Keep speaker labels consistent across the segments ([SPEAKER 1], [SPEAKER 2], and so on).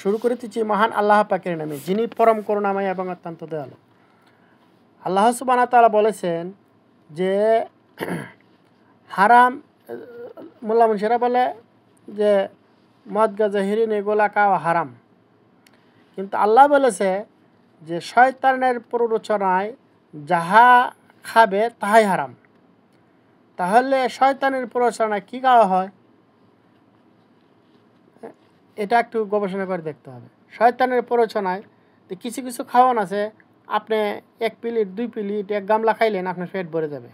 [SPEAKER 1] শুরু করিতেছি মহান আল্লাহ পাকের নামে, যিনি পরম করুণাময় এবং অত্যন্ত দয়ালু। আল্লাহ সুবহানাহু ওয়া তাআলা বলেছেন যে হারাম, মোল্লা মুন্সিরা বলে যে মদ গাঁজা হিরিন এগুলা খাওয়া হারাম, কিন্তু আল্লাহ বলেছে যে শয়তানের প্ররোচনায় যাহা খাবে তাহাই হারাম। তাহলে শয়তানের প্ররোচনায় কী খাওয়া হয় এটা একটু গবেষণা করে দেখতে হবে। শয়তানের প্ররোচনায় কিছু কিছু খাওয়ান আছে, আপনি 1 প্লেট 2 প্লেট 1 গামলা খাইলেন আপনার পেট ভরে যাবে,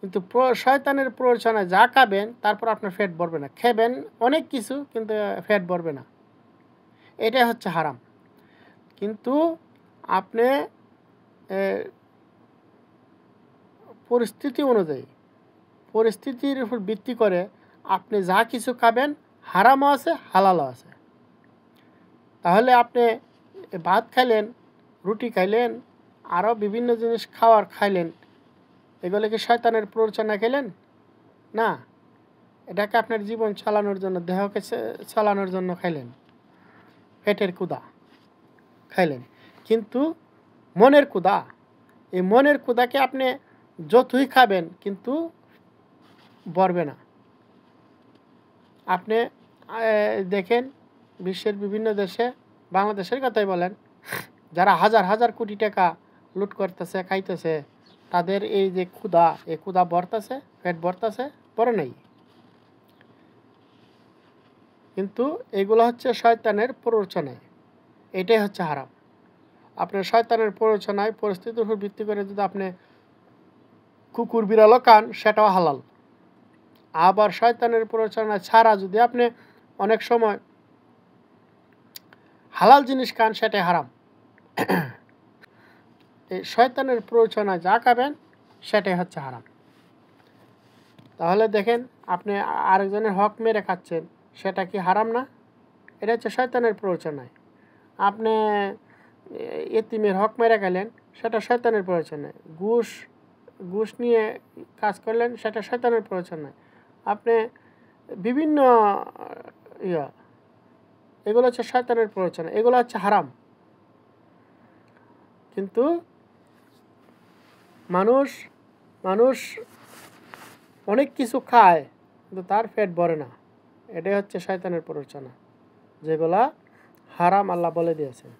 [SPEAKER 1] কিন্তু শয়তানের প্ররোচনায় যা খাবেন তারপর আপনার পেট ভরবে না। খাবেন অনেক কিছু কিন্তু পেট ভরবে না, এটাই হচ্ছে হারাম। কিন্তু আপনি পরিস্থিতি অনুযায়ী, পরিস্থিতির উপর ভিত্তি করে আপনি যা কিছু খাবেন হারামও আছে হালালও আছে। তাহলে আপনি ভাত খাইলেন, রুটি খাইলেন, আরও বিভিন্ন জিনিস খাইলেন, এগুলো কি শয়তানের প্ররোচনা খেলেন? না, এটাকে আপনার জীবন চালানোর জন্য, দেহকে চালানোর জন্য খাইলেন, পেটের ক্ষুধা খাইলেন। কিন্তু মনের ক্ষুধা, এই মনের ক্ষুধাকে আপনি যতই খাবেন কিন্তু ভরবে না। আপনি দেখেন বিশ্বের বিভিন্ন দেশে, বাংলাদেশের কথাই বলেন, যারা হাজার হাজার কোটি টাকা লুট করতেছে খাইতেছে, তাদের এই যে ক্ষুধা, এই ক্ষুধা ভরতেছে, পেট ভরতেছে, পরে নেই। কিন্তু এগুলো হচ্ছে শয়তানের প্ররোচনায়, এটাই হচ্ছে হারাম। আপনার শয়তানের প্ররোচনায় পরিস্থিতির উপর ভিত্তি করে যদি আপনি কুকুর বিড়ালও খান সেটাও হালাল। আবার শয়তানের প্ররোচনা ছাড়া যদি আপনি অনেক সময় হালাল জিনিস খান সেটাই হারাম। এই শয়তানের প্ররোচনায় যা খাবেন সেটাই হচ্ছে হারাম। তাহলে দেখেন, আপনি আরেকজনের হক মেরে খাচ্ছেন, সেটা কি হারাম না? এটা হচ্ছে শয়তানের প্ররোচনায়। আপনি এতিমের হক মেরে খেলেন, সেটা শয়তানের প্ররোচনায়। ঘুষ নিয়ে কাজ করলেন, সেটা শয়তানের প্ররোচনায়। আপনি বিভিন্ন এগুলো হচ্ছে শয়তানের প্ররোচনা, এগুলো হচ্ছে হারাম। কিন্তু মানুষ অনেক কিছু খায় কিন্তু তার পেট ভরে না, এটাই হচ্ছে শয়তানের প্ররোচনা, যেগুলা হারাম আল্লাহ বলে দিয়েছেন।